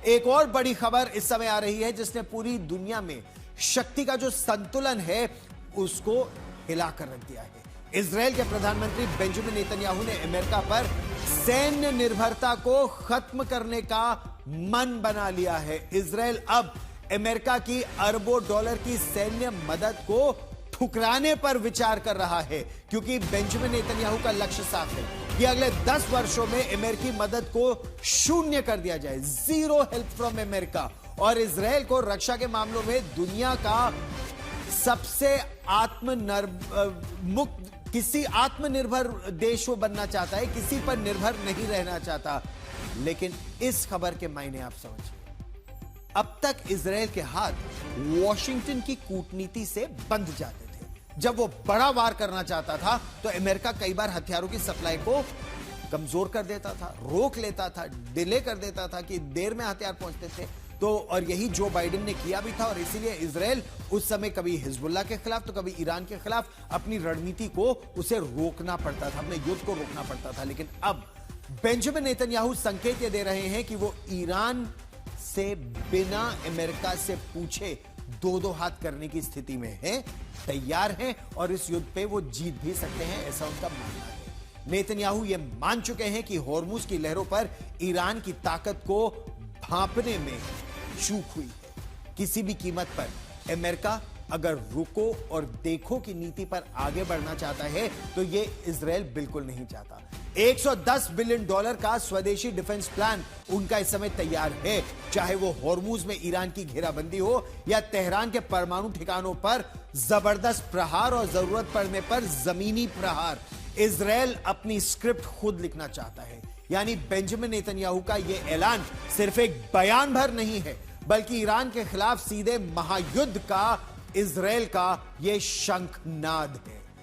एक और बड़ी खबर इस समय आ रही है जिसने पूरी दुनिया में शक्ति का जो संतुलन है उसको हिलाकर रख दिया है। इजराइल के प्रधानमंत्री बेंजामिन नेतन्याहू ने अमेरिका पर सैन्य निर्भरता को खत्म करने का मन बना लिया है। इजराइल अब अमेरिका की अरबों डॉलर की सैन्य मदद को ठुकराने पर विचार कर रहा है, क्योंकि बेंजामिन नेतन्याहू का लक्ष्य साफ है कि अगले 10 वर्षों में अमेरिकी मदद को शून्य कर दिया जाए, जीरो हेल्प फ्रॉम अमेरिका, और इजराइल को रक्षा के मामलों में दुनिया का सबसे किसी आत्मनिर्भर देश वो बनना चाहता है, किसी पर निर्भर नहीं रहना चाहता। लेकिन इस खबर के मायने आप समझिए, अब तक इजराइल के हाथ वॉशिंगटन की कूटनीति से बंध जाते थे। जब वो बड़ा वार करना चाहता था तो अमेरिका कई बार हथियारों की सप्लाई को कमजोर कर देता था, रोक लेता था, डिले कर देता था कि देर में हथियार पहुंचते थे। तो और यही जो बाइडेन ने किया भी था, और इसीलिए इजराइल उस समय कभी हिजबुल्लाह के खिलाफ तो कभी ईरान के खिलाफ अपनी रणनीति को उसे रोकना पड़ता था, अपने युद्ध को रोकना पड़ता था। लेकिन अब बेंजामिन नेतन्याहू संकेत ये दे रहे हैं कि वो ईरान से बिना अमेरिका से पूछे दो हाथ करने की स्थिति में है, तैयार हैं, और इस युद्ध पे वो जीत भी सकते हैं, ऐसा उनका मानना है। नेतन्याहू ये मान चुके हैं कि होर्मुज की लहरों पर ईरान की ताकत को भांपने में चूक हुई है। किसी भी कीमत पर अमेरिका अगर रुको और देखो की नीति पर आगे बढ़ना चाहता है तो यह इजराइल बिल्कुल नहीं चाहता। 110 बिलियन डॉलर का स्वदेशी डिफेंस प्लान उनका इस समय तैयार है, चाहे वो होर्मुज में ईरान की घेराबंदी हो या तेहरान के परमाणु ठिकानों पर जबरदस्त प्रहार और जरूरत पड़ने पर जमीनी प्रहार। इजराइल अपनी स्क्रिप्ट खुद लिखना चाहता है, यानी बेंजामिन नेतन्याहू का यह ऐलान सिर्फ एक बयान भर नहीं है, बल्कि ईरान के खिलाफ सीधे महायुद्ध का इजराइल का यह शंखनाद है।